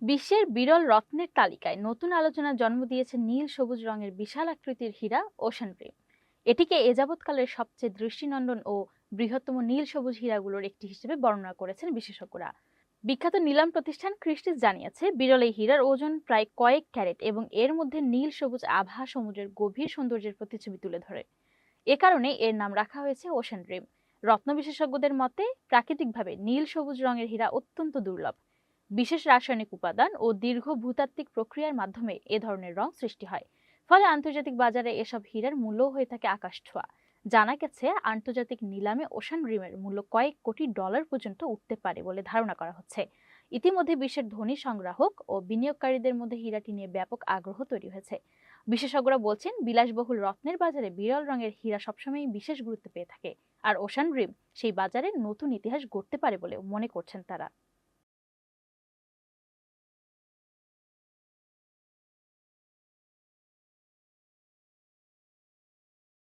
বিশ্বের বিরল রত্নের তালিকায় নতুন আলোচনার জন্ম দিয়েছে নীল সবুজ রঙের বিশাল আকৃতির হীরা ওশান রিম। এটিকে এ যাবৎকালের সবচেয়ে দৃষ্টিনন্দন ও বৃহত্তম নীল সবুজ হীরাগুলোর একটি হিসেবে বর্ণনা করেছেন বিশেষজ্ঞরা। বিখ্যাত নিলাম প্রতিষ্ঠান ক্রিস্টিস জানিয়েছে, বিরল এই হীরার ওজন প্রায় কয়েক ক্যারেট এবং এর মধ্যে নীল সবুজ আভা সমুদ্রের গভীর সৌন্দর্যের প্রতিচ্ছবি তুলে ধরে। এ কারণে এর নাম রাখা হয়েছে ওশান রিম। রত্ন বিশেষজ্ঞদের মতে, প্রাকৃতিকভাবে নীল সবুজ রঙের হীরা অত্যন্ত দুর্লভ। বিশেষ রাসায়নিক উপাদান ও দীর্ঘ ভূতাত্ত্বিক প্রক্রিয়ার মাধ্যমে এ ধরনের রং সৃষ্টি হয়। ফলে আন্তর্জাতিক বাজারে এসব হীরার মূল্য হয়ে থাকে আকাশ ছোঁয়া। জানা গেছে, আন্তর্জাতিক নিলামে ওশান রিমের মূল্য কয়েক কোটি ডলার পর্যন্ত উঠতে পারে বলে ধারণা করা হচ্ছে। ইতিমধ্যে বিশ্বের ধনী সংগ্রাহক ও বিনিয়োগকারীদের মধ্যে হীরাটি নিয়ে ব্যাপক আগ্রহ তৈরি হয়েছে। বিশেষজ্ঞরা বলছেন, বিলাসবহুল রত্নের বাজারে বিরল রঙের হীরা সবসময়ই বিশেষ গুরুত্ব পেয়ে থাকে। আর ওশান রিম সেই বাজারে নতুন ইতিহাস গড়তে পারে বলে মনে করছেন তারা।